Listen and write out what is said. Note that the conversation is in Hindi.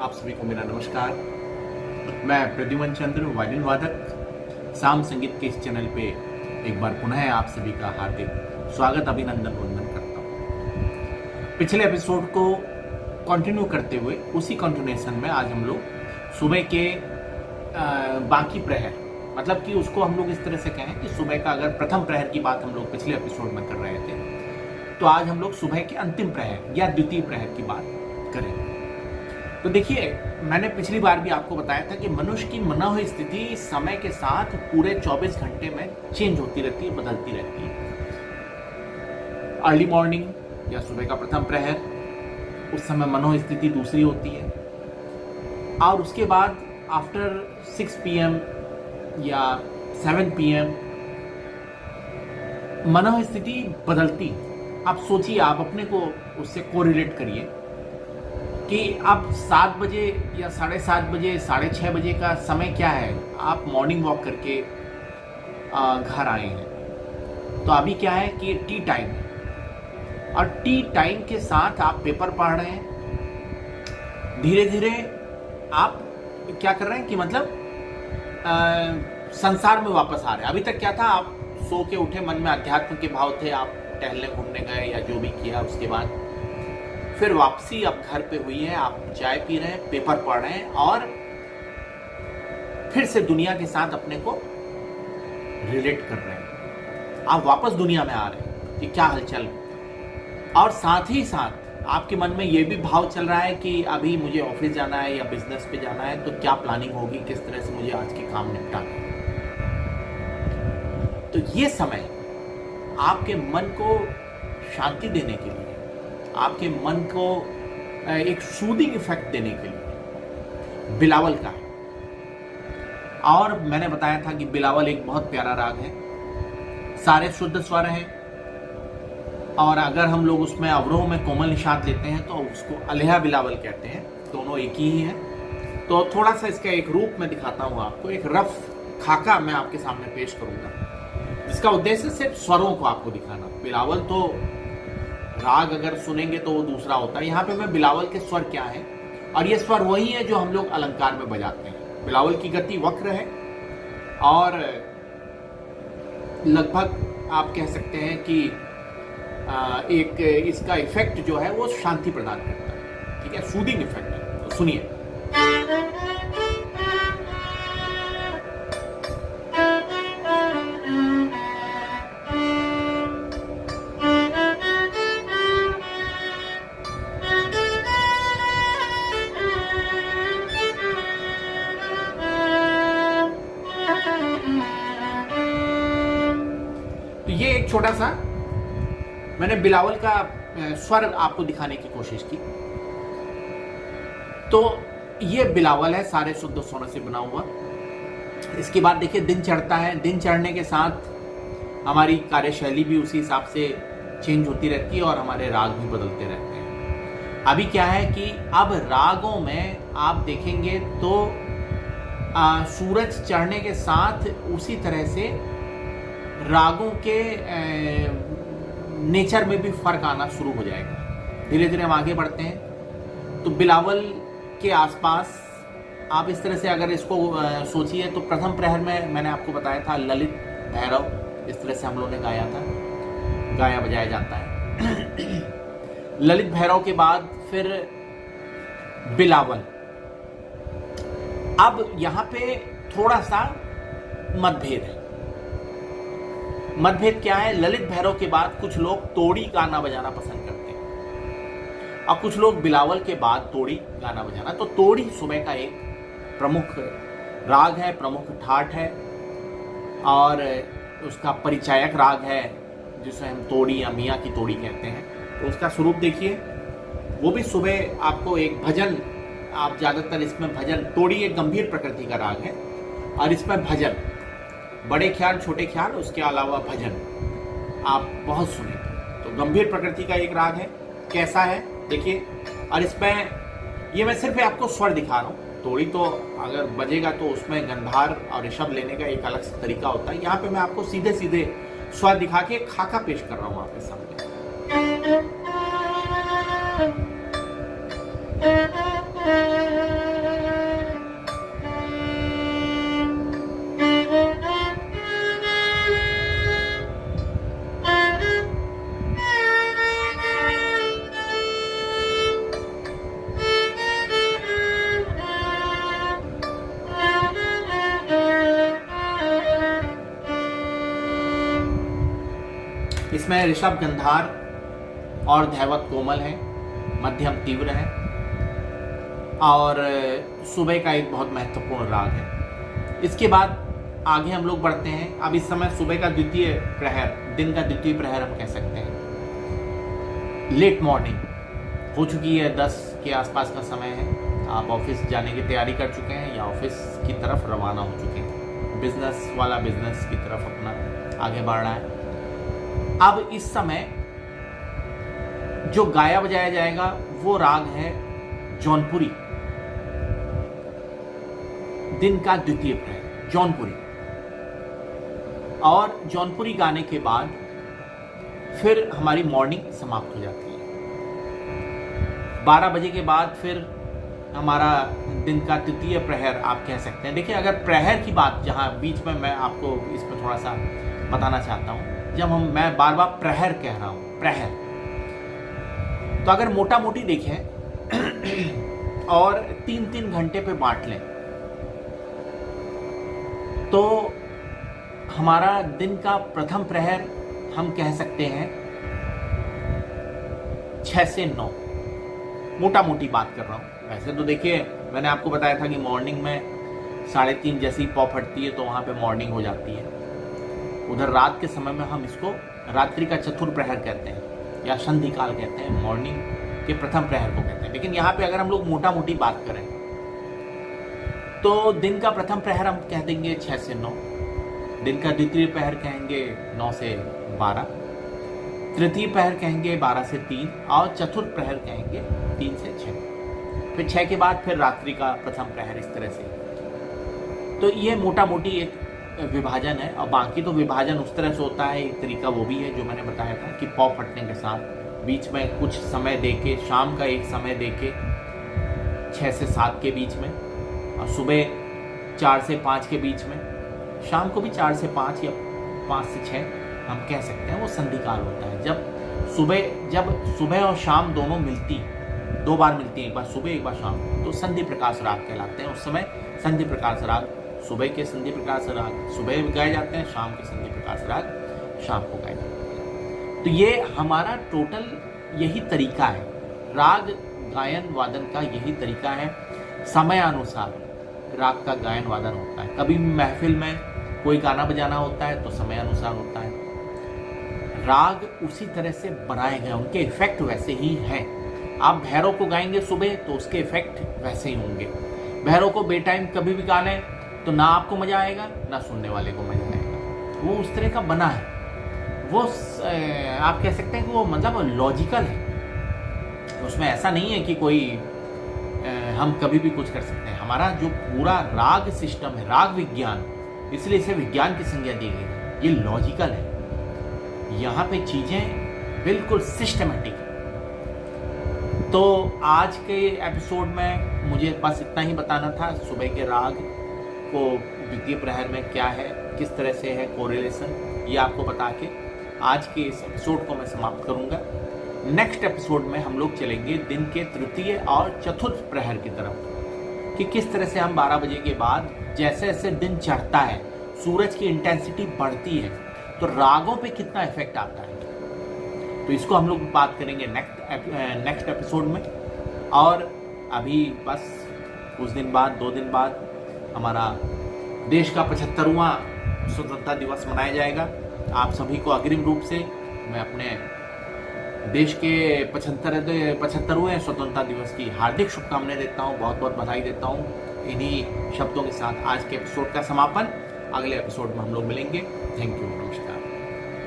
आप सभी को मेरा नमस्कार। मैं प्रद्युमन चंद्र वायलिन वादक साम संगीत के इस चैनल पे एक बार पुनः आप सभी का हार्दिक स्वागत अभिनंदन वंदन करता हूँ। पिछले एपिसोड को कंटिन्यू करते हुए उसी कंटिन्यूएशन में आज हम लोग सुबह के बाकी प्रहर, मतलब कि उसको हम लोग इस तरह से कहें कि सुबह का अगर प्रथम प्रहर की बात हम लोग पिछले एपिसोड में कर रहे थे, तो आज हम लोग सुबह के अंतिम प्रहर या द्वितीय प्रहर की बात करेंगे। तो देखिए, मैंने पिछली बार भी आपको बताया था कि मनुष्य की मना हुई स्थिति समय के साथ पूरे 24 घंटे में चेंज होती रहती है, बदलती रहती है। अर्ली मॉर्निंग या सुबह का प्रथम प्रहर, उस समय मनो स्थिति दूसरी होती है, और उसके बाद आफ्टर 6 PM या 7 PM मनो स्थिति बदलती। आप सोचिए, आप अपने को उससे कोरिलेट करिए कि अब 7 बजे या 7:30 बजे, 6:30 बजे का समय क्या है। आप मॉर्निंग वॉक करके घर आए हैं, तो अभी क्या है कि टी टाइम है, और टी टाइम के साथ आप पेपर पढ़ रहे हैं। धीरे धीरे आप क्या कर रहे हैं कि मतलब संसार में वापस आ रहे हैं। अभी तक क्या था, आप सो के उठे, मन में अध्यात्म के भाव थे, आप टहलने घूमने गए या जो भी किया, उसके बाद फिर वापसी अब घर पे हुई है। आप चाय पी रहे हैं, पेपर पढ़ रहे हैं, और फिर से दुनिया के साथ अपने को रिलेट कर रहे हैं। आप वापस दुनिया में आ रहे हैं कि क्या हलचल, और साथ ही साथ आपके मन में ये भी भाव चल रहा है कि अभी मुझे ऑफिस जाना है या बिजनेस पे जाना है, तो क्या प्लानिंग होगी, किस तरह से मुझे आज के काम निपटाना है। तो ये समय आपके मन को शांति देने के लिए, आपके मन को एक सूदिंग इफेक्ट देने के लिए बिलावल का है। और मैंने बताया था कि बिलावल एक बहुत प्यारा राग है, सारे शुद्ध स्वर हैं, और अगर हम लोग उसमें अवरोह में कोमल निषाद लेते हैं तो उसको अलेहा बिलावल कहते हैं। दोनों एक ही है। तो थोड़ा सा इसका एक रूप में दिखाता हूँ आपको, एक रफ खाका मैं आपके सामने पेश करूंगा, जिसका उद्देश्य सिर्फ स्वरों को आपको दिखाना। बिलावल तो राग अगर सुनेंगे तो वो दूसरा होता है। यहाँ पे मैं बिलावल के स्वर क्या है, और ये स्वर वही है जो हम लोग अलंकार में बजाते हैं। बिलावल की गति वक्र है, और लगभग आप कह सकते हैं कि एक इसका इफेक्ट जो है वो शांति प्रदान करता है। ठीक है, सूदिंग इफेक्ट है। तो सुनिए। तो ये एक छोटा सा मैंने बिलावल का स्वर आपको दिखाने की कोशिश की। तो ये बिलावल है, सारे शुद्ध स्वरों से बना हुआ। इसके बाद देखिए, दिन चढ़ता है। दिन चढ़ने के साथ हमारी कार्यशैली भी उसी हिसाब से चेंज होती रहती है, और हमारे राग भी बदलते रहते हैं। अभी क्या है कि अब रागों में आप देखेंगे तो सूरज चढ़ने के साथ उसी तरह से रागों के नेचर में भी फर्क आना शुरू हो जाएगा। धीरे धीरे हम आगे बढ़ते हैं। तो बिलावल के आसपास आप इस तरह से अगर इसको सोचिए, तो प्रथम प्रहर में मैंने आपको बताया था ललित भैरव, इस तरह से हम लोगों ने गाया था, गाया बजाया जाता है। ललित भैरव के बाद फिर बिलावल। अब यहाँ पे थोड़ा सा मतभेद है। मतभेद क्या है? ललित भैरव के बाद कुछ लोग तोड़ी गाना बजाना पसंद करते हैं, और कुछ लोग बिलावल के बाद तोड़ी गाना बजाना। तो तोड़ी सुबह का एक प्रमुख राग है, प्रमुख ठाट है, और उसका परिचायक राग है, जिसे हम तोड़ी या मियाँ की तोड़ी कहते हैं। तो उसका स्वरूप देखिए, वो भी सुबह आपको एक भजन, आप ज़्यादातर इसमें भजन, तोड़ी एक गंभीर प्रकृति का राग है, और इसमें भजन, बड़े ख्याल छोटे ख्याल, उसके अलावा भजन आप बहुत सुनेंगे। तो गंभीर प्रकृति का एक राग है। कैसा है देखिए, और इसमें ये मैं सिर्फ आपको स्वर दिखा रहा हूँ। तोड़ी तो अगर बजेगा तो उसमें गंधार और ऋषभ लेने का एक अलग सा तरीका होता है। यहाँ पे मैं आपको सीधे सीधे स्वर दिखा के खाका पेश कर रहा हूँ आपके सामने। Thank you. इसमें ऋषभ गंधार और धैवत कोमल है, मध्यम तीव्र है और सुबह का एक बहुत महत्वपूर्ण राग है। इसके बाद आगे हम लोग बढ़ते हैं। अब इस समय सुबह का द्वितीय प्रहर, दिन का द्वितीय प्रहर हम कह सकते हैं। लेट मॉर्निंग हो चुकी है, 10 के आसपास का समय है। आप ऑफिस जाने की तैयारी कर चुके हैं या ऑफिस की तरफ रवाना हो चुके हैं। बिजनेस वाला बिजनेस की तरफ अपना आगे बढ़ रहा है। अब इस समय जो गाया बजाया जाएगा वो राग है जौनपुरी। दिन का द्वितीय प्रहर जौनपुरी, और जौनपुरी गाने के बाद फिर हमारी मॉर्निंग समाप्त हो जाती है। 12 बजे के बाद फिर हमारा दिन का तृतीय प्रहर आप कह सकते हैं। देखिए, अगर प्रहर की बात, जहाँ बीच में मैं आपको इस पर थोड़ा सा बताना चाहता हूँ, जब मैं बार बार प्रहर कह रहा हूँ, प्रहर, तो अगर मोटा मोटी देखें और 3-3 घंटे पे बांट लें तो हमारा दिन का प्रथम प्रहर हम कह सकते हैं 6 से 9, मोटा मोटी बात कर रहा हूँ। वैसे तो देखिए, मैंने आपको बताया था कि मॉर्निंग में 3:30 जैसी पॉप हटती है तो वहाँ पे मॉर्निंग हो जाती है। उधर रात के समय में हम इसको रात्रि का चतुर्थ प्रहर कहते हैं या संधि काल कहते हैं, मॉर्निंग के प्रथम प्रहर को कहते हैं। लेकिन यहाँ पे अगर हम लोग मोटा मोटी बात करें तो दिन का प्रथम प्रहर हम कह देंगे 6 से 9, दिन का द्वितीय प्रहर कहेंगे 9 से 12, तृतीय प्रहर कहेंगे 12 से 3 और चतुर्थ प्रहर कहेंगे 3 से 6। फिर 6 के बाद फिर रात्रि का प्रथम प्रहर, इस तरह से। तो ये मोटा मोटी एक विभाजन है। और बाकी तो विभाजन उस तरह से होता है, एक तरीका वो भी है जो मैंने बताया था कि पॉप फटने के साथ बीच में कुछ समय देके, शाम का एक समय देके 6 से 7 के बीच में, और सुबह 4 से 5 के बीच में, शाम को भी 4 से 5 या 5 से 6 हम कह सकते हैं, वो संधि काल होता है। जब सुबह और शाम दोनों मिलती, 2 बार मिलती हैं, एक बार सुबह एक बार शाम, तो संधि प्रकाश राग कहलाते हैं। उस समय संधि प्रकाश राग, सुबह के संधि प्रकाश राग सुबह गाए जाते हैं, शाम के संधि प्रकाश राग शाम को गाए जाते हैं। तो ये हमारा टोटल यही तरीका है, राग गायन वादन का यही तरीका है। समय अनुसार राग का गायन वादन होता है। कभी महफिल में कोई गाना बजाना होता है तो समय अनुसार होता है। राग उसी तरह से बनाए गए, उनके इफेक्ट वैसे ही हैं। आप भैरव को गाएंगे सुबह तो उसके इफेक्ट वैसे ही होंगे। भैरव को बेटाइम कभी भी गा लें तो ना आपको मजा आएगा ना सुनने वाले को मजा आएगा। वो उस तरह का बना है, वो आप कह सकते हैं कि वो मतलब लॉजिकल है। उसमें ऐसा नहीं है कि कोई हम कभी भी कुछ कर सकते हैं। हमारा जो पूरा राग सिस्टम है, राग विज्ञान, इसलिए इसे विज्ञान की संज्ञा दी गई है। ये लॉजिकल है, यहाँ पे चीजें बिल्कुल सिस्टमेटिक है। तो आज के एपिसोड में मुझे बस इतना ही बताना था, सुबह के राग को द्वितीय प्रहर में क्या है, किस तरह से है कोरिलेशन, ये आपको बता के आज के इस एपिसोड को मैं समाप्त करूंगा। नेक्स्ट एपिसोड में हम लोग चलेंगे दिन के तृतीय और चतुर्थ प्रहर की तरफ, कि किस तरह से हम 12 बजे के बाद जैसे जैसे दिन चढ़ता है, सूरज की इंटेंसिटी बढ़ती है, तो रागों पे कितना इफेक्ट आता है। तो इसको हम लोग बात करेंगे नेक्स्ट एपिसोड में। और अभी बस कुछ दिन बाद, 2 दिन बाद हमारा देश का 75वां स्वतंत्रता दिवस मनाया जाएगा। आप सभी को अग्रिम रूप से मैं अपने देश के 75वें स्वतंत्रता दिवस की हार्दिक शुभकामनाएं देता हूँ, बहुत बहुत बधाई देता हूँ। इन्हीं शब्दों के साथ आज के एपिसोड का समापन। अगले एपिसोड में हम लोग मिलेंगे। थैंक यू, नमस्कार।